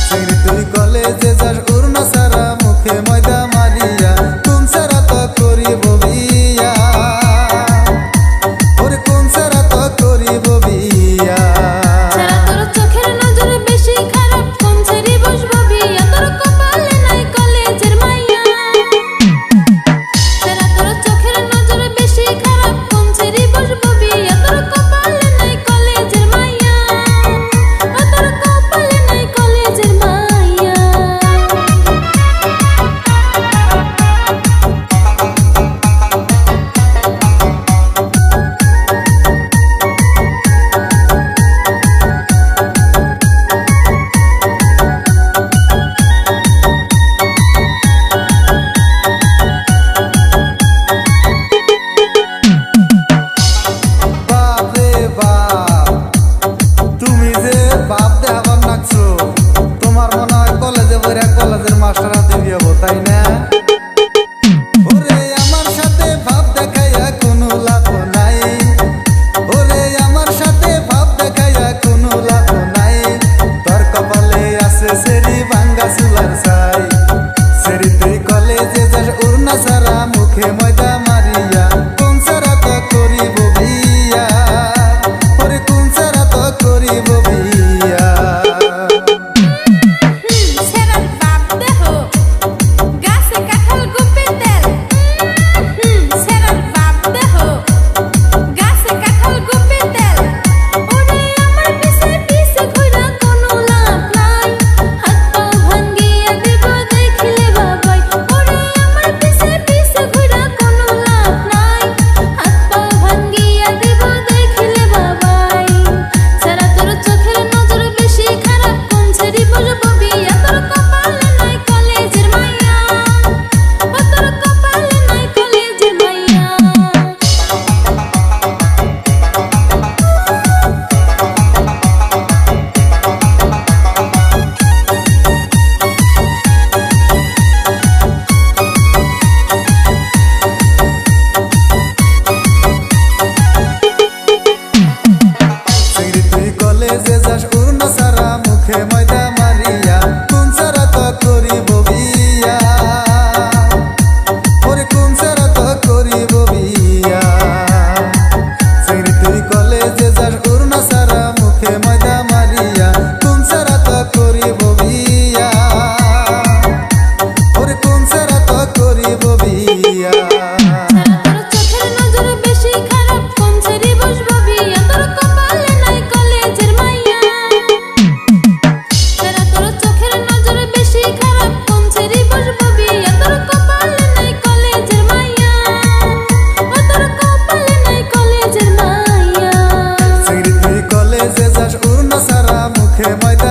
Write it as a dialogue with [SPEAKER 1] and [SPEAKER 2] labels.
[SPEAKER 1] চিংড়ি তুই কলেজে যাস উড়না সারা মুখে ময়দা মারিয়া কোন সারা তো করিব বিয়া ওরে কোন সারা তো করিব বিয়া
[SPEAKER 2] তোর চোখের নজর বেশি খারাপ কোন ছেড়ে বসবো বিয়া তোর কপালে নাই কলেজের মাইয়া তোর চোখের নজর বেশি খারাপ কোন ছেড়ে বসবো বিয়া তোর কপালে নাই কলেজের মাইয়া তোর কপালে নাই কলেজের মাইয়া
[SPEAKER 1] তুমি যে বাপ দেখাবার নাকছো তোমার মনে হয় কলেজে বইরা কলেজের মাস্টার হাতে বিয়ে হবো তাই না ওরে আমার সাথে ভাব দেখাইয়া কোনো লাভ নাই ওরে আমার সাথে ভাব দেখাইয়া কোনো লাভ নাই তোর কপালে আছে সেরি ভাঙ্গা চুলার ছাই সেরি তুই কলেজে যাস উড়না সারা মুখে ময়দা মারিয়া কোন সারা তো করিব বিয়া ওরে কোন সারা তো করিব বিয়া
[SPEAKER 2] সেরার বাপ দেহ গাছে কাঁঠাল গুপে তেল সেরার বাপ দেহ গাছে কাঁঠাল গুপে তেল ওরে আমার পিছে পিছে ঘুরা কোনো লাভ নাই হাত পা ভাঙ্গিয়া দেব দেখিলে বাবাই ওরে আমার পিছে পিছে ঘুরা কোনো লাভ নাই হাত পা ভাঙ্গিয়া দেব দেখিলে বাবাই সারা তোর চোখের নজর বেশি খারাপ কোন ছেড়ে বসবো বিয়া তোর কপালে নাই কলেজের মাইয়া তোর কপালে নাই কলেজের মাইয়া
[SPEAKER 1] চিংড়ি তুই কলেজে যাস উড়না সারা মুখে ময়দা মারিয়া কোন সারা তো করিব বিয়া ওরে কোন সারা তো করিব বিয়া চিংড়ি তুই কলেজে যাস উড়না সারা মুখে ময়দা মারিয়া কোন সারা তো করিব বিয়া ওরে কোন সারা তো করিব বিয়া
[SPEAKER 2] তোর চোখের নজর বেশি খারাপ কোন ছেড়ে বসবো বিয়া তোর কপালে নাই কলেজের মাইয়া তোর চোখের নজর বেশি খারাপ কোন ছেড়ে বসবো বিয়া তোর কপালে নাই কলেজের মাইয়া তোর কপালে নাই কলেজের মাইয়া
[SPEAKER 1] চিংড়ি তুই কলেজে যাস উড়না সারা মুখে ময়দা